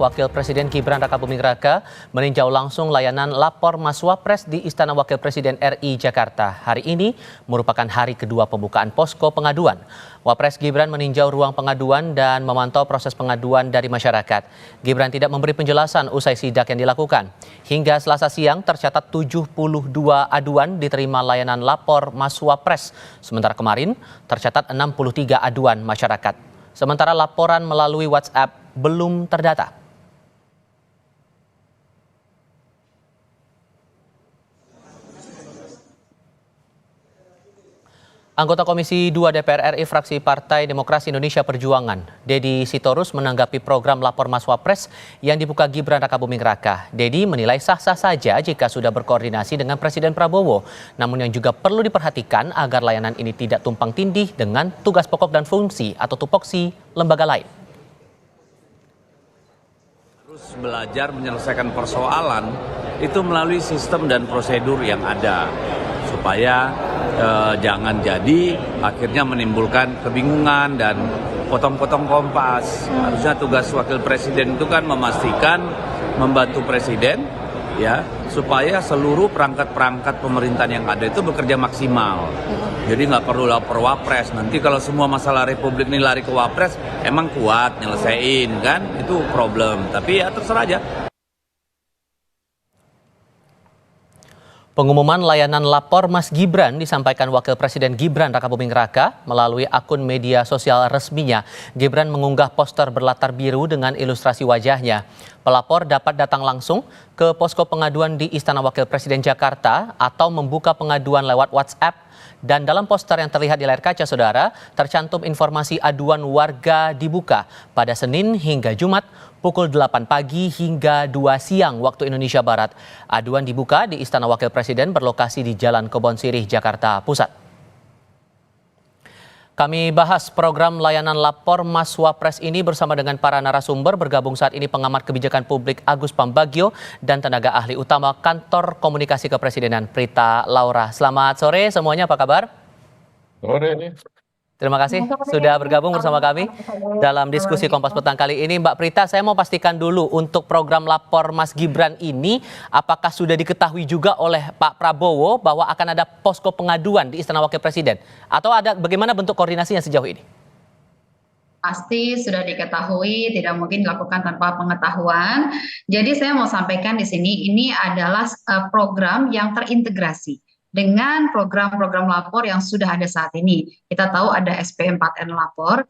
Wakil Presiden Gibran Rakabuming Raka meninjau langsung layanan lapor Mas Wapres di Istana Wakil Presiden RI Jakarta. Hari ini merupakan hari kedua pembukaan posko pengaduan. Wapres Gibran meninjau ruang pengaduan dan memantau proses pengaduan dari masyarakat. Gibran tidak memberi penjelasan usai sidak yang dilakukan. Hingga Selasa siang tercatat 72 aduan diterima layanan lapor Mas Wapres. Sementara kemarin tercatat 63 aduan masyarakat. Sementara laporan melalui WhatsApp belum terdata. Anggota Komisi 2 DPR RI fraksi Partai Demokrasi Indonesia Perjuangan, Dedi Sitorus menanggapi program lapor Mas Wapres yang dibuka Gibran Rakabuming Raka. Dedi menilai sah-sah saja jika sudah berkoordinasi dengan Presiden Prabowo. Namun yang juga perlu diperhatikan agar layanan ini tidak tumpang tindih dengan tugas pokok dan fungsi atau tupoksi lembaga lain. Terus belajar menyelesaikan persoalan itu melalui sistem dan prosedur yang ada. Supaya jangan jadi akhirnya menimbulkan kebingungan dan potong-potong kompas. Harusnya tugas wakil presiden itu kan memastikan membantu presiden ya supaya seluruh perangkat-perangkat pemerintahan yang ada itu bekerja maksimal. Jadi nggak perlu lapor wapres. Nanti kalau semua masalah republik ini lari ke wapres, emang kuat nyelesain kan? Itu problem. Tapi ya terserah aja. Pengumuman layanan lapor Mas Gibran disampaikan Wakil Presiden Gibran Rakabuming Raka melalui akun media sosial resminya. Gibran mengunggah poster berlatar biru dengan ilustrasi wajahnya. Pelapor dapat datang langsung ke posko pengaduan di Istana Wakil Presiden Jakarta atau membuka pengaduan lewat WhatsApp. Dan dalam poster yang terlihat di layar kaca saudara, tercantum informasi aduan warga dibuka pada Senin hingga Jumat pukul 8 pagi hingga 2 siang waktu Indonesia Barat. Aduan dibuka di Istana Wakil Presiden berlokasi di Jalan Kebon Sirih, Jakarta Pusat. Kami bahas program layanan lapor Mas Wapres ini bersama dengan para narasumber. Bergabung saat ini pengamat kebijakan publik Agus Pambagio dan tenaga ahli utama Kantor Komunikasi Kepresidenan Prita Laura. Selamat sore semuanya, apa kabar? Sore. Terima kasih sudah bergabung bersama kami dalam diskusi Kompas Petang kali ini. Mbak Prita, saya mau pastikan dulu untuk program lapor Mas Gibran ini, apakah sudah diketahui juga oleh Pak Prabowo bahwa akan ada posko pengaduan di Istana Wakil Presiden? Atau ada bagaimana bentuk koordinasinya sejauh ini? Pasti sudah diketahui, tidak mungkin dilakukan tanpa pengetahuan. Jadi saya mau sampaikan di sini, ini adalah program yang terintegrasi dengan program-program lapor yang sudah ada saat ini. Kita tahu ada SP4N lapor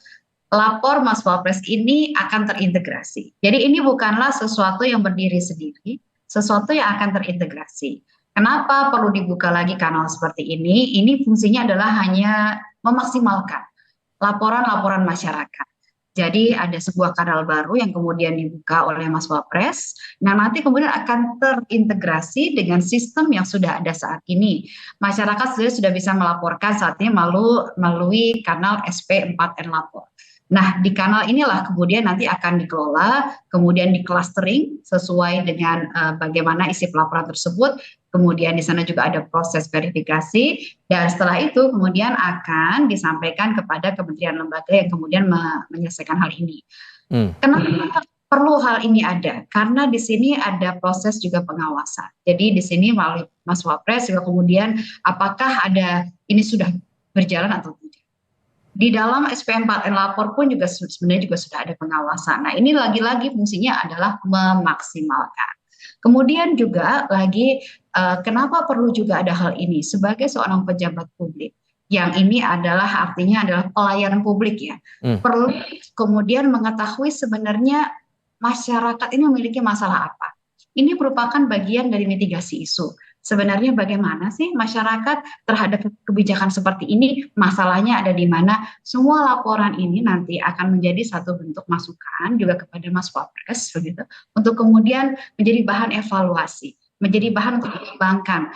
Mas Wapres ini akan terintegrasi. Jadi ini bukanlah sesuatu yang berdiri sendiri, sesuatu yang akan terintegrasi. Kenapa perlu dibuka lagi kanal seperti ini? Ini fungsinya adalah hanya memaksimalkan laporan-laporan masyarakat. Jadi ada sebuah kanal baru yang kemudian dibuka oleh Mas Wapres. Nah nanti kemudian akan terintegrasi dengan sistem yang sudah ada saat ini. Masyarakat sudah bisa melaporkan saat ini melalui kanal SP4N lapor. Nah di kanal inilah kemudian nanti akan dikelola, kemudian di clustering sesuai dengan bagaimana isi pelaporan tersebut. Kemudian di sana juga ada proses verifikasi dan setelah itu kemudian akan disampaikan kepada kementerian lembaga yang kemudian menyelesaikan hal ini. Kenapa perlu hal ini ada? Karena di sini ada proses juga pengawasan. Jadi di sini melalui Mas Wapres juga kemudian apakah ada ini sudah berjalan atau tidak. Di dalam SP4N lapor pun juga sebenarnya juga sudah ada pengawasan. Nah ini lagi-lagi fungsinya adalah memaksimalkan. Kemudian juga lagi kenapa perlu juga ada hal ini sebagai seorang pejabat publik yang ini adalah artinya adalah pelayanan publik ya. Perlu kemudian mengetahui sebenarnya masyarakat ini memiliki masalah apa. Ini merupakan bagian dari mitigasi isu. Sebenarnya bagaimana sih masyarakat terhadap kebijakan seperti ini, masalahnya ada di mana. Semua laporan ini nanti akan menjadi satu bentuk masukan juga kepada Mas Wapres begitu, untuk kemudian menjadi bahan evaluasi, menjadi bahan untuk mengembangkan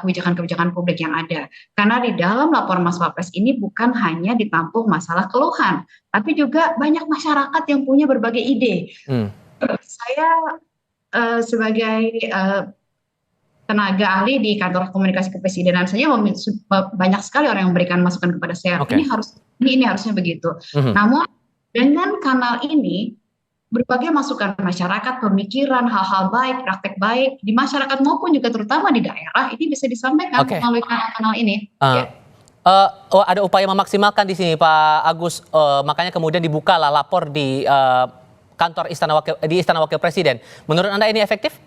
kebijakan-kebijakan publik yang ada. Karena di dalam laporan Mas Wapres ini bukan hanya ditampung masalah keluhan, tapi juga banyak masyarakat yang punya berbagai ide. Saya sebagai tenaga ahli di Kantor Komunikasi Kepresidenan saja banyak sekali orang yang memberikan masukan kepada saya. Ini harusnya begitu. Namun dengan kanal ini berbagai masukan masyarakat, pemikiran, hal-hal baik, praktek baik di masyarakat maupun juga terutama di daerah ini bisa disampaikan Oke. melalui kanal-kanal ini. Eh, Ya. ada upaya memaksimalkan di sini, Pak Agus. Makanya kemudian dibukalah lapor di kantor Istana Wakil Presiden. Menurut Anda ini efektif?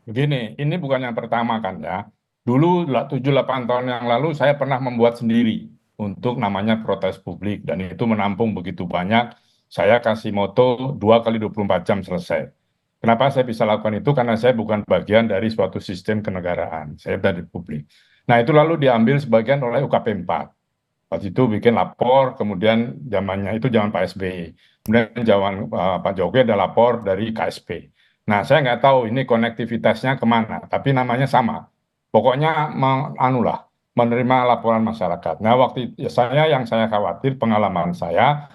Begini, ini bukan yang pertama kan ya. Dulu 7-8 tahun yang lalu saya pernah membuat sendiri untuk namanya protes publik dan itu menampung begitu banyak. Saya kasih moto 2 kali 24 jam selesai. Kenapa saya bisa lakukan itu? Karena saya bukan bagian dari suatu sistem kenegaraan. Saya dari publik. Nah itu lalu diambil sebagian oleh UKP 4. Waktu itu bikin lapor, kemudian zamannya itu zaman Pak SBY. Kemudian zaman Pak Jokowi ada lapor dari KSP. Nah, saya nggak tahu ini konektivitasnya kemana, tapi namanya sama. Pokoknya anulah, menerima laporan masyarakat. Nah, yang saya khawatir, pengalaman saya,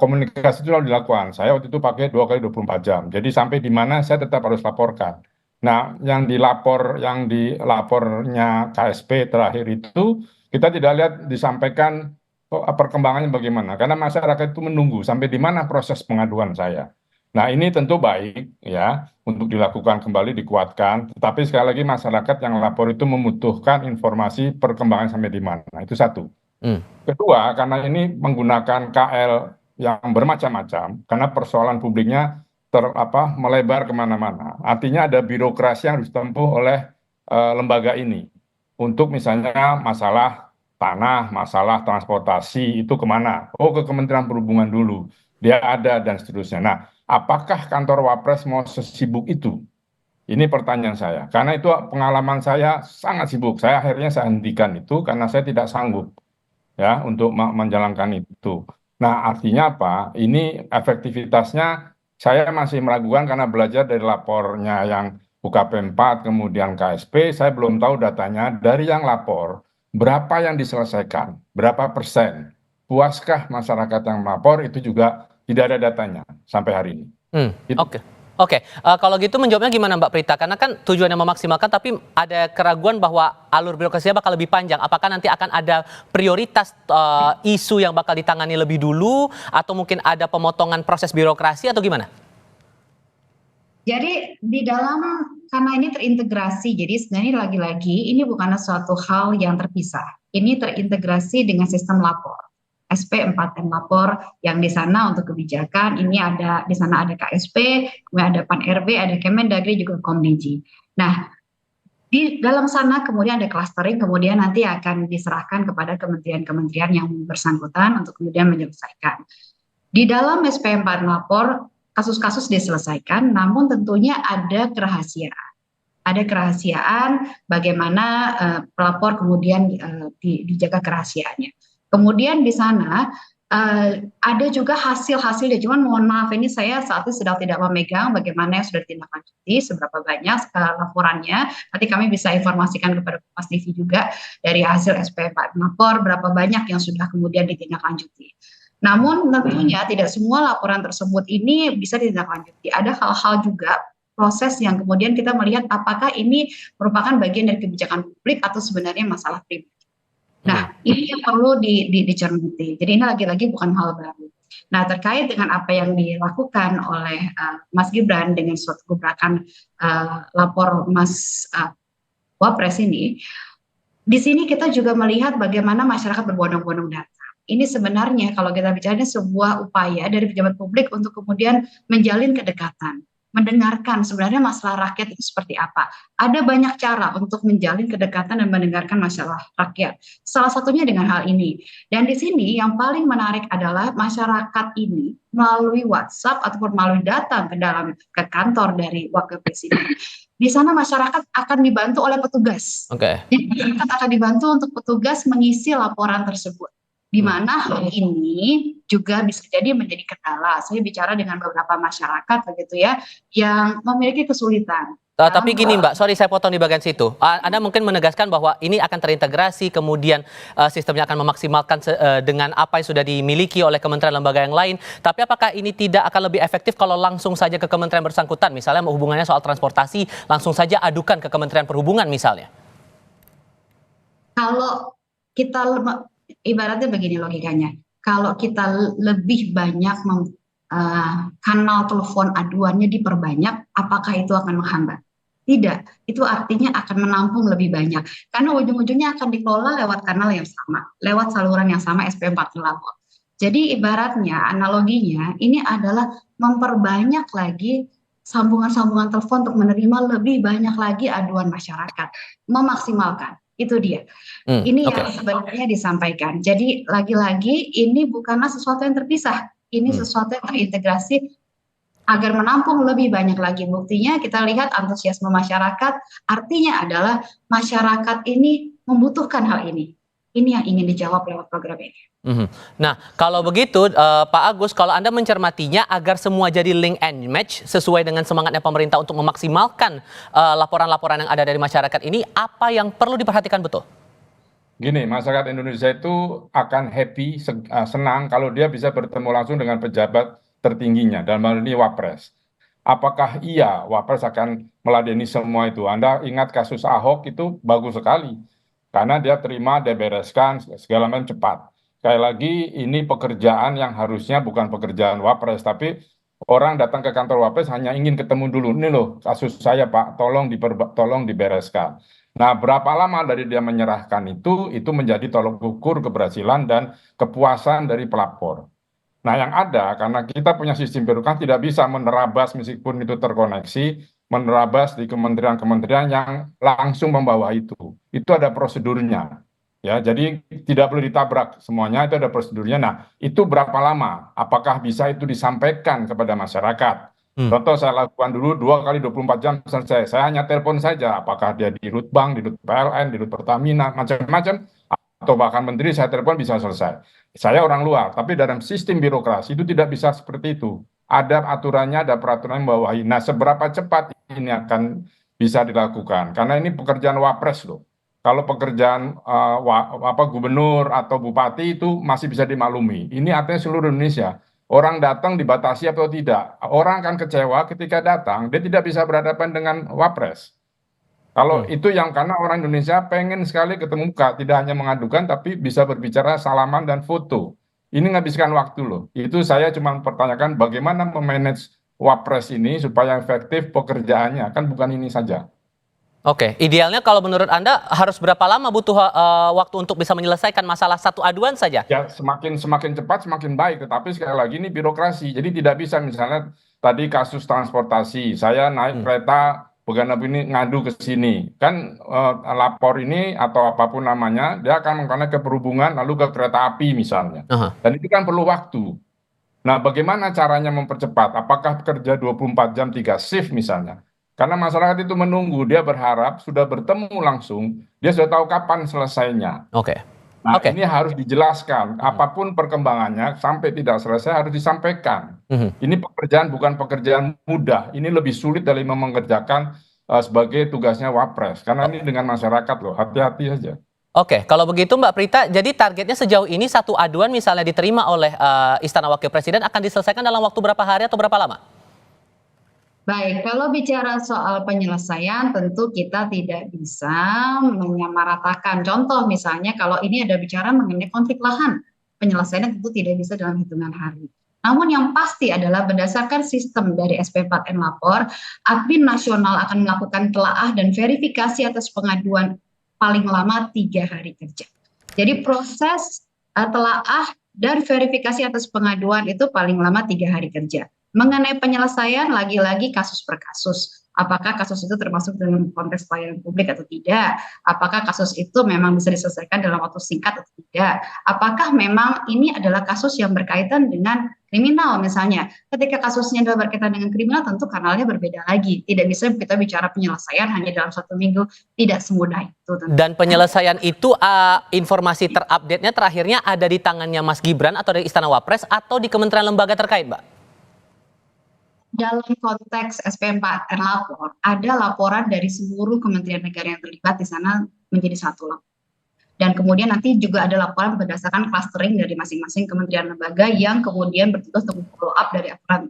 komunikasi itu lalu dilakukan. Saya waktu itu pakai 2 kali 24 jam. Jadi sampai di mana saya tetap harus laporkan. Nah, yang dilapornya KSP terakhir itu, kita tidak lihat disampaikan perkembangannya bagaimana. Karena masyarakat itu menunggu sampai di mana proses pengaduan saya. Nah, ini tentu baik ya untuk dilakukan kembali, dikuatkan. Tetapi sekali lagi masyarakat yang lapor itu membutuhkan informasi perkembangan sampai di mana. Itu satu. Hmm. Kedua, karena ini menggunakan KL yang bermacam-macam, karena persoalan publiknya melebar kemana-mana. Artinya ada birokrasi yang harus ditempuh oleh lembaga ini. Untuk misalnya masalah tanah, masalah transportasi, itu kemana? Oh, ke Kementerian Perhubungan dulu. Dia ada dan seterusnya. Nah, apakah kantor Wapres mau sesibuk itu? Ini pertanyaan saya. Karena itu pengalaman saya sangat sibuk. Akhirnya saya hentikan itu karena saya tidak sanggup ya untuk menjalankan itu. Nah, artinya apa? Ini efektivitasnya saya masih meragukan karena belajar dari lapornya yang UKP 4 kemudian KSP, saya belum tahu datanya dari yang lapor berapa yang diselesaikan, berapa persen. Puaskah masyarakat yang melapor itu juga tidak ada datanya sampai hari ini. Gitu. Oke. Oke, kalau gitu menjawabnya gimana Mbak Prita? Karena kan tujuannya memaksimalkan, tapi ada keraguan bahwa alur birokrasinya bakal lebih panjang. Apakah nanti akan ada prioritas isu yang bakal ditangani lebih dulu, atau mungkin ada pemotongan proses birokrasi, atau gimana? Jadi karena ini terintegrasi, jadi sebenarnya lagi-lagi ini bukanlah suatu hal yang terpisah. Ini terintegrasi dengan sistem lapor. SP4M lapor yang di sana untuk kebijakan, ini ada di sana ada KSP, kemudian ada Pan RB, ada Kemendagri, juga Komdiji. Nah, di dalam sana kemudian ada clustering, kemudian nanti akan diserahkan kepada kementerian-kementerian yang bersangkutan untuk kemudian menyelesaikan. Di dalam SP4 lapor, kasus-kasus diselesaikan, namun tentunya ada kerahasiaan. Ada kerahasiaan bagaimana pelapor kemudian dijaga kerahasiaannya. Kemudian di sana ada juga hasil-hasilnya, cuman mohon maaf ini saya saat ini sedang tidak memegang bagaimana yang sudah ditindaklanjuti, seberapa banyak laporannya. Nanti kami bisa informasikan kepada Kompas TV juga dari hasil SP4 lapor berapa banyak yang sudah kemudian ditindaklanjuti. Namun tentunya tidak semua laporan tersebut ini bisa ditindaklanjuti. Ada hal-hal juga proses yang kemudian kita melihat apakah ini merupakan bagian dari kebijakan publik atau sebenarnya masalah pribadi. Nah, ini yang perlu dicermati. Jadi ini lagi-lagi bukan hal baru. Nah, terkait dengan apa yang dilakukan oleh Mas Gibran dengan suatu gebrakan lapor Mas Wapres ini, di sini kita juga melihat bagaimana masyarakat berbondong-bondong datang. Ini sebenarnya kalau kita bicara sebuah upaya dari pejabat publik untuk kemudian menjalin kedekatan, mendengarkan sebenarnya masalah rakyat itu seperti apa. Ada banyak cara untuk menjalin kedekatan dan mendengarkan masalah rakyat. Salah satunya dengan hal ini. Dan di sini yang paling menarik adalah masyarakat ini melalui WhatsApp ataupun melalui datang ke kantor dari Wakil Presiden. Di sana masyarakat akan dibantu oleh petugas. Jadi masyarakat akan dibantu untuk petugas mengisi laporan tersebut. Di mana hal ini juga bisa jadi menjadi kendala. Saya bicara dengan beberapa masyarakat begitu ya, yang memiliki kesulitan. Tapi gini Mbak, sorry saya potong di bagian situ. Anda mungkin menegaskan bahwa ini akan terintegrasi, kemudian sistemnya akan memaksimalkan dengan apa yang sudah dimiliki oleh kementerian lembaga yang lain. Tapi apakah ini tidak akan lebih efektif kalau langsung saja ke kementerian bersangkutan? Misalnya hubungannya soal transportasi, langsung saja adukan ke Kementerian Perhubungan misalnya. Kalau kita ibaratnya begini logikanya, kalau kita lebih banyak kanal telepon aduannya diperbanyak, apakah itu akan menghambat? Tidak, itu artinya akan menampung lebih banyak. Karena ujung-ujungnya akan dikelola lewat kanal yang sama, lewat saluran yang sama SP4 lapor. Jadi ibaratnya, analoginya, ini adalah memperbanyak lagi sambungan-sambungan telepon untuk menerima lebih banyak lagi aduan masyarakat. Memaksimalkan, itu dia. Ini Oke. yang sebenarnya disampaikan. Jadi lagi-lagi ini bukanlah sesuatu yang terpisah. Ini sesuatu yang terintegrasi agar menampung lebih banyak lagi. Buktinya kita lihat antusiasme masyarakat, artinya adalah masyarakat ini membutuhkan hal ini. Ini yang ingin dijawab lewat program ini. Nah, kalau begitu Pak Agus, kalau Anda mencermatinya agar semua jadi link and match sesuai dengan semangatnya pemerintah untuk memaksimalkan laporan-laporan yang ada dari masyarakat ini, apa yang perlu diperhatikan betul? Gini, masyarakat Indonesia itu akan happy, senang kalau dia bisa bertemu langsung dengan pejabat tertingginya, dalam hal ini Wapres. Apakah iya Wapres akan meladeni semua itu? Anda ingat kasus Ahok itu bagus sekali, karena dia terima, dia bereskan, segala macam cepat. Sekali lagi, ini pekerjaan yang harusnya bukan pekerjaan Wapres, tapi orang datang ke kantor Wapres hanya ingin ketemu dulu. Ini loh kasus saya Pak, tolong dibereskan. Nah, berapa lama dari dia menyerahkan itu menjadi tolok ukur keberhasilan dan kepuasan dari pelapor. Nah, yang ada, karena kita punya sistem birokrasi tidak bisa menerabas meskipun itu terkoneksi, menerabas di kementerian-kementerian yang langsung membawa itu. Itu ada prosedurnya. Ya, jadi tidak perlu ditabrak semuanya, itu ada prosedurnya. Nah, itu berapa lama? Apakah bisa itu disampaikan kepada masyarakat? Contoh saya lakukan dulu 2 kali 24 jam selesai. Saya hanya telepon saja, apakah dia di Rutbank, di Rut PLN, di Rut Pertamina, macam-macam, atau bahkan menteri saya telepon bisa selesai. Saya orang luar, tapi dalam sistem birokrasi itu tidak bisa seperti itu. Ada aturannya, ada peraturan yang membawahi. Nah, seberapa cepat ini akan bisa dilakukan? Karena ini pekerjaan Wapres loh. Kalau pekerjaan gubernur atau bupati itu masih bisa dimaklumi. Ini artinya seluruh Indonesia. Orang datang dibatasi atau tidak. Orang akan kecewa ketika datang, dia tidak bisa berhadapan dengan Wapres. Kalau itu yang karena orang Indonesia pengen sekali ketemu muka, tidak hanya mengadukan, tapi bisa berbicara salaman dan foto. Ini menghabiskan waktu loh. Itu saya cuma pertanyakan bagaimana memanage Wapres ini supaya efektif pekerjaannya. Kan bukan ini saja. Oke, idealnya kalau menurut Anda harus berapa lama butuh waktu untuk bisa menyelesaikan masalah satu aduan saja? Ya, semakin cepat semakin baik, tetapi sekali lagi ini birokrasi. Jadi tidak bisa misalnya tadi kasus transportasi, saya naik kereta Bukan ini ngadu ke sini. Kan lapor ini atau apapun namanya, dia akan mengkona ke perhubungan lalu ke kereta api misalnya. Dan itu kan perlu waktu. Nah, bagaimana caranya mempercepat? Apakah kerja 24 jam 3 shift misalnya? Karena masyarakat itu menunggu, dia berharap sudah bertemu langsung, dia sudah tahu kapan selesainya. Nah, ini harus dijelaskan. Apapun perkembangannya, sampai tidak selesai harus disampaikan. Ini pekerjaan bukan pekerjaan mudah. Ini lebih sulit dari mengerjakan sebagai tugasnya Wapres. Karena ini dengan masyarakat loh, hati-hati saja. Oke, kalau begitu Mbak Prita, jadi targetnya sejauh ini satu aduan misalnya diterima oleh Istana Wakil Presiden akan diselesaikan dalam waktu berapa hari atau berapa lama? Baik, kalau bicara soal penyelesaian tentu kita tidak bisa menyamaratakan. Contoh misalnya kalau ini ada bicara mengenai konflik lahan, penyelesaiannya tentu tidak bisa dalam hitungan hari. Namun yang pasti adalah berdasarkan sistem dari SP4N Lapor, Admin Nasional akan melakukan telaah dan verifikasi atas pengaduan paling lama 3 hari kerja. Jadi proses telaah dan verifikasi atas pengaduan itu paling lama 3 hari kerja. Mengenai penyelesaian, lagi-lagi kasus per kasus. Apakah kasus itu termasuk dalam konteks pelayanan publik atau tidak? Apakah kasus itu memang bisa diselesaikan dalam waktu singkat atau tidak? Apakah memang ini adalah kasus yang berkaitan dengan kriminal misalnya? Ketika kasusnya adalah berkaitan dengan kriminal, tentu kanalnya berbeda lagi. Tidak bisa kita bicara penyelesaian hanya dalam 1 minggu. Tidak semudah itu. Dan penyelesaian itu informasi terupdate-nya terakhirnya ada di tangannya Mas Gibran atau dari Istana Wapres atau di kementerian lembaga terkait, Mbak? Dalam konteks SP4N Lapor, ada laporan dari seluruh kementerian negara yang terlibat di sana menjadi satu lapor. Dan kemudian nanti juga ada laporan berdasarkan clustering dari masing-masing kementerian lembaga yang kemudian bertugas untuk follow up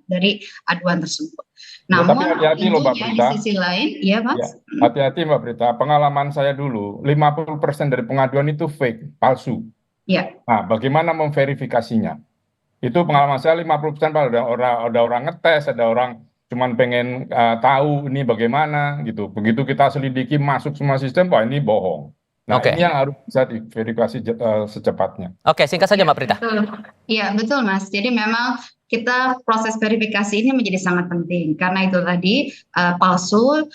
dari aduan tersebut. Namun, tapi hati-hati loh Mbak Prita. Di sisi lain, ya Mas. Hati-hati Mbak Prita, pengalaman saya dulu, 50% dari pengaduan itu fake, palsu. Ya. Nah, bagaimana memverifikasinya? Itu pengalaman saya 50% Pak, ada orang ngetes, ada orang cuman pengen tahu ini bagaimana gitu. Begitu kita selidiki masuk semua sistem, wah ini bohong. Nah, Oke. ini yang harus bisa diverifikasi secepatnya. Oke, singkat saja Mbak Prita. Betul. Iya, betul Mas. Jadi memang kita proses verifikasi ini menjadi sangat penting karena itu tadi palsu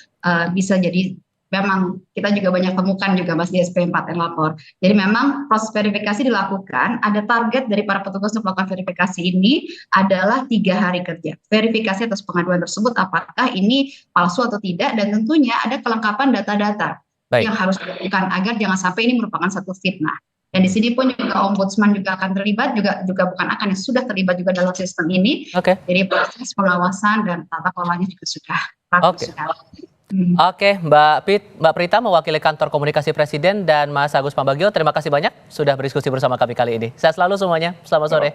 bisa jadi memang kita juga banyak temukan juga Mas di SP4 yang lapor. Jadi memang proses verifikasi dilakukan, ada target dari para petugas untuk melakukan verifikasi ini adalah 3 hari kerja. Verifikasi atas pengaduan tersebut apakah ini palsu atau tidak, dan tentunya ada kelengkapan data-data Baik. yang harus dilakukan agar jangan sampai ini merupakan satu fitnah. Dan di sini pun juga Ombudsman juga akan terlibat, juga bukan akan, yang sudah terlibat juga dalam sistem ini. Oke. Jadi proses pengawasan dan tata kelolanya juga sudah rapi sekali. Oke, Mbak Prita mewakili Kantor Komunikasi Presiden dan Mas Agus Pambagio, terima kasih banyak sudah berdiskusi bersama kami kali ini. Sehat selalu semuanya. Selamat sore.